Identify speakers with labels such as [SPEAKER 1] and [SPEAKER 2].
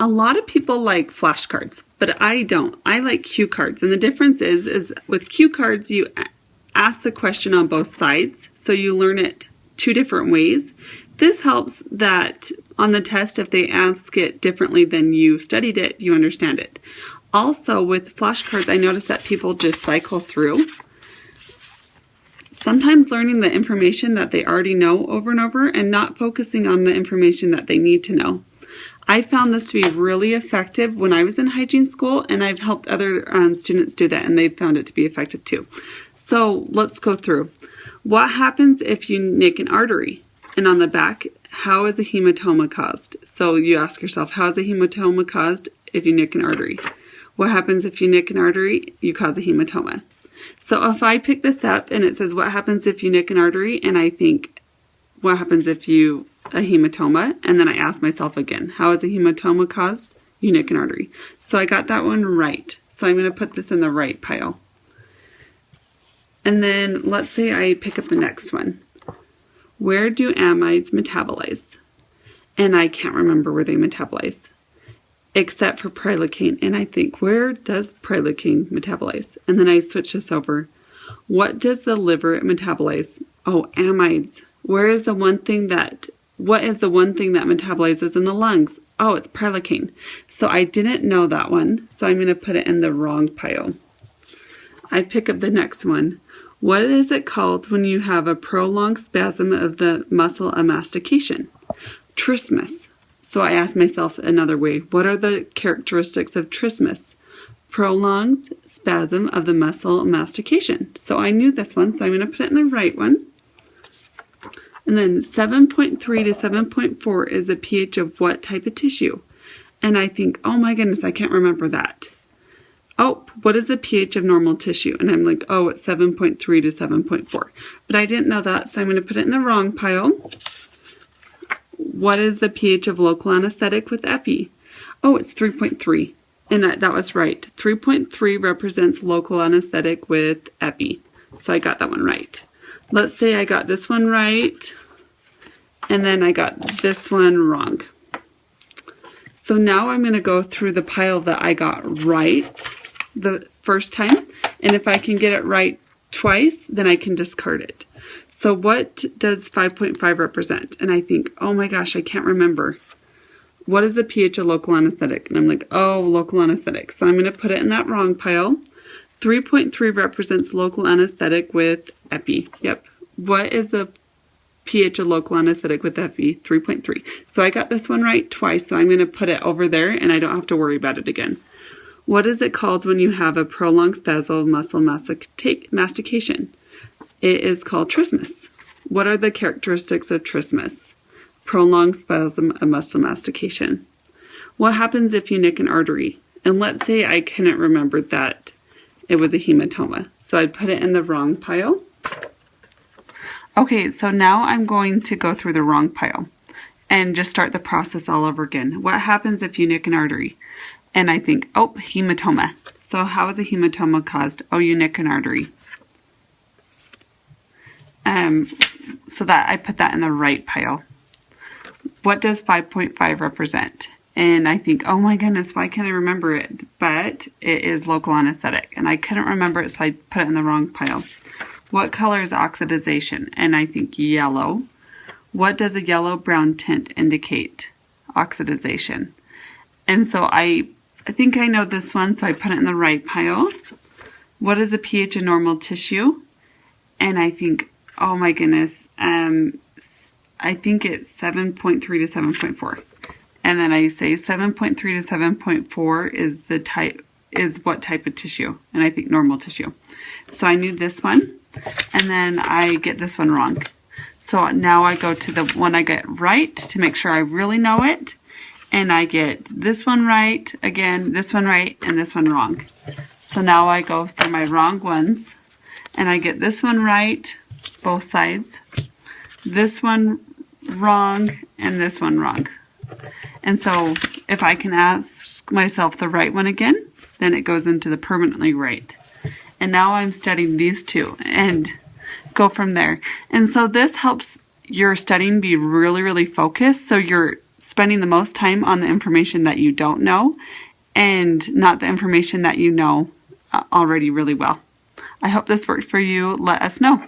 [SPEAKER 1] A lot of people like flashcards, but I don't. I like cue cards. And the difference is with cue cards, you ask the question on both sides. So you learn it two different ways. This helps that on the test, if they ask it differently than you studied it, you understand it. Also, with flashcards, I noticed that people just cycle through. Sometimes learning the information that they already know over and over and not focusing on the information that they need to know. I found this to be really effective when I was in hygiene school, and I've helped other students do that, and they found it to be effective too. So let's go through. What happens if you nick an artery? And on the back, how is a hematoma caused? So you ask yourself, how is a hematoma caused if you nick an artery? What happens if you nick an artery? You cause a hematoma. So if I pick this up and it says, what happens if you nick an artery? And I think, what happens if you, a hematoma? And then I ask myself again, how is a hematoma caused? You nick an artery. So I got that one right. So I'm going to put this in the right pile. And then let's say I pick up the next one. Where do amides metabolize? And I can't remember where they metabolize, except for prilocaine. And I think, where does prilocaine metabolize? And then I switch this over. What does the liver metabolize? Oh, amides. What is the one thing that metabolizes in the lungs? Oh, it's prilocaine. So I didn't know that one, so I'm going to put it in the wrong pile. I pick up the next one. What is it called when you have a prolonged spasm of the muscle of mastication? Trismus. So I asked myself another way, what are the characteristics of trismus? Prolonged spasm of the muscle of mastication. So I knew this one, so I'm going to put it in the right one. And then 7.3 to 7.4 is a pH of what type of tissue? And I think, oh my goodness, I can't remember that. Oh, what is the pH of normal tissue? And I'm like, oh, it's 7.3 to 7.4. But I didn't know that, so I'm going to put it in the wrong pile. What is the pH of local anesthetic with epi? Oh, it's 3.3. And that was right. 3.3 represents local anesthetic with epi. So I got that one right. Let's say I got this one right, and then I got this one wrong. So now I'm going to go through the pile that I got right the first time, and if I can get it right twice, then I can discard it. So what does 5.5 represent? And I think, oh my gosh, I can't remember. What is the pH of local anesthetic? And I'm like, oh, local anesthetic. So I'm going to put it in that wrong pile. 3.3 represents local anesthetic with epi. Yep. What is the pH of local anesthetic with epi? 3.3. So I got this one right twice, so I'm going to put it over there, and I don't have to worry about it again. What is it called when you have a prolonged spasm of muscle mastication? It is called trismus. What are the characteristics of trismus? Prolonged spasm of muscle mastication. What happens if you nick an artery? And let's say I couldn't remember that it was a hematoma. So I'd put it in the wrong pile. Okay, so now I'm going to go through the wrong pile and just start the process all over again. What happens if you nick an artery? And I think, oh, hematoma. So how is a hematoma caused? Oh, you nick an artery. So that I put that in the right pile. What does 5.5 represent? And I think, oh my goodness, why can't I remember it? But it is local anesthetic, and I couldn't remember it, so I put it in the wrong pile. What color is oxidization? And I think yellow. What does a yellow-brown tint indicate? Oxidization. And so I think I know this one, so I put it in the right pile. What is a pH of normal tissue? And I think, oh my goodness, I think it's 7.3 to 7.4. And then I say 7.3 to 7.4 is the type, is what type of tissue? And I think normal tissue. So I knew this one, and then I get this one wrong. So now I go to the one I get right to make sure I really know it. And I get this one right, again, this one right, and this one wrong. So now I go through my wrong ones, and I get this one right, both sides, this one wrong, and this one wrong. And so if I can ask myself the right one again, then it goes into the permanently right. And now I'm studying these two and go from there. And so this helps your studying be really, really focused. So you're spending the most time on the information that you don't know and not the information that you know already really well. I hope this worked for you. Let us know.